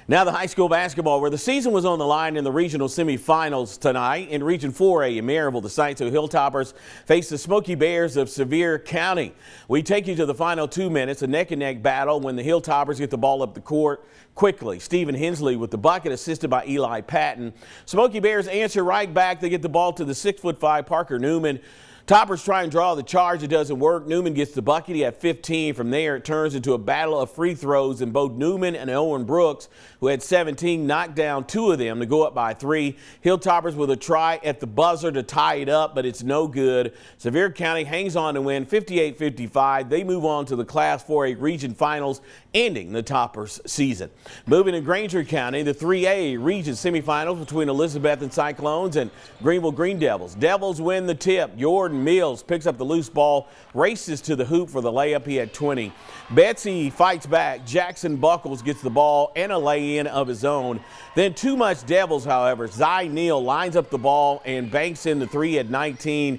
Now the high school basketball, where the season was on the line in the regional semifinals tonight. In Region 4A in Maryville, the Sciences Hilltoppers face the Smoky Bears of Sevier County. We take you to the final 2 minutes, a neck-and-neck battle when the Hilltoppers get the ball up the court quickly. Stephen Hensley with the bucket, assisted by Eli Patton. Smoky Bears answer right back. They get the ball to the 6'5" Parker Newman. Toppers try and draw the charge. It doesn't work. Newman gets the bucket. He had 15. From there, it turns into a battle of free throws, and both Newman and Owen Brooks, who had 17, knocked down 2 of them to go up by 3. Hilltoppers with a try at the buzzer to tie it up, but it's no good. Sevier County hangs on to win 58-55. They move on to the Class 4A region finals, ending the Toppers season. Moving to Granger County, the 3A region semifinals between Elizabethton Cyclones and Greenville Green Devils. Devils win the tip. Jordan Mills picks up the loose ball, races to the hoop for the layup. He had 20. Betsy fights back. Jackson Buckles gets the ball and a lay-in of his own. Then too much Devils, however. Zy Neal lines up the ball and banks in the 3 at 19.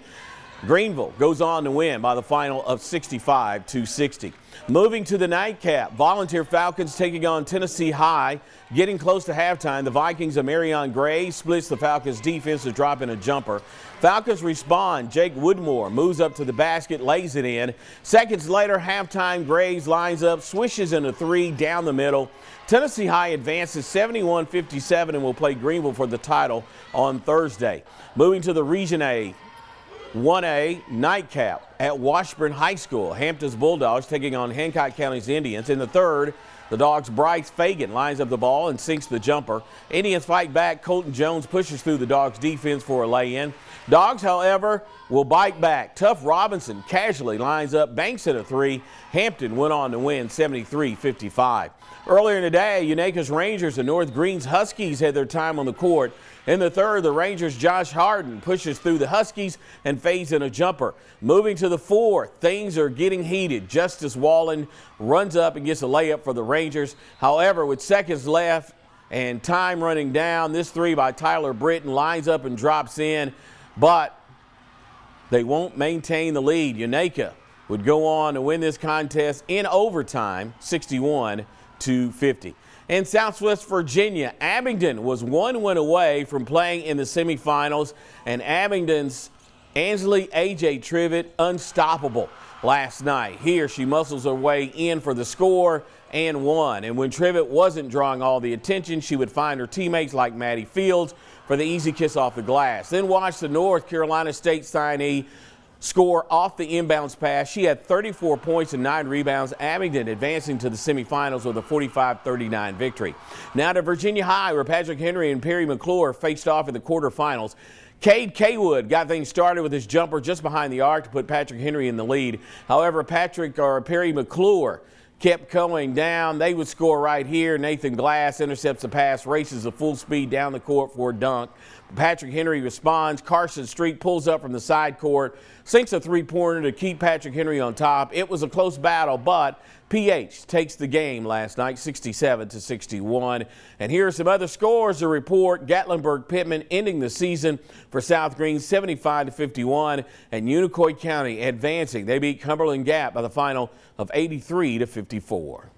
Greenville goes on to win by the final of 65-60. Moving to the nightcap, Volunteer Falcons taking on Tennessee High. Getting close to halftime, the Vikings of Marion Gray splits the Falcons defense to drop in a jumper. Falcons respond. Jake Woodmore moves up to the basket, lays it in. Seconds later, halftime, Graves lines up, swishes in a 3 down the middle. Tennessee High advances 71-57 and will play Greenville for the title on Thursday. Moving to the Region A. 1A nightcap at Washburn High School. Hampton's Bulldogs taking on Hancock County's Indians. In the third, the Dogs' Bryce Fagan lines up the ball and sinks the jumper. Indians fight back. Colton Jones pushes through the Dogs' defense for a lay-in. Dogs, however, will bite back. Tough Robinson casually lines up, banks in a 3. Hampton went on to win 73-55. Earlier in the day, Unacus Rangers and North Greens Huskies had their time on the court. In the third, the Rangers' Josh Harden pushes through the Huskies and fades in a jumper. Moving to the fourth, things are getting heated. Justice Wallen runs up and gets a layup for the Rangers. However, with seconds left and time running down, this 3 by Tyler Britton lines up and drops in, but they won't maintain the lead. Unacus would go on to win this contest in overtime, 61-50. In Southwest Virginia, Abingdon was 1 win away from playing in the semifinals, and Abingdon's Ansley A.J. Trivet unstoppable last night. Here she muscles her way in for the score and won. And when Trivet wasn't drawing all the attention, she would find her teammates like Maddie Fields for the easy kiss off the glass. Then watch the North Carolina State signee score off the inbounds pass. She had 34 points and 9 rebounds. Abingdon advancing to the semifinals with a 45-39 victory. Now to Virginia High, where Patrick Henry and Perry McClure faced off in the quarterfinals. Cade Kaywood got things started with his jumper just behind the arc to put Patrick Henry in the lead. However, Perry McClure kept going down. They would score right here. Nathan Glass intercepts the pass, races at full speed down the court for a dunk. Patrick Henry responds. Carson Street pulls up from the side court, sinks a 3-pointer to keep Patrick Henry on top. It was a close battle, but PH takes the game last night, 67-61. And here are some other scores to report. Gatlinburg-Pittman ending the season for South Green, 75-51, and Unicoi County advancing. They beat Cumberland Gap by the final of 83-54.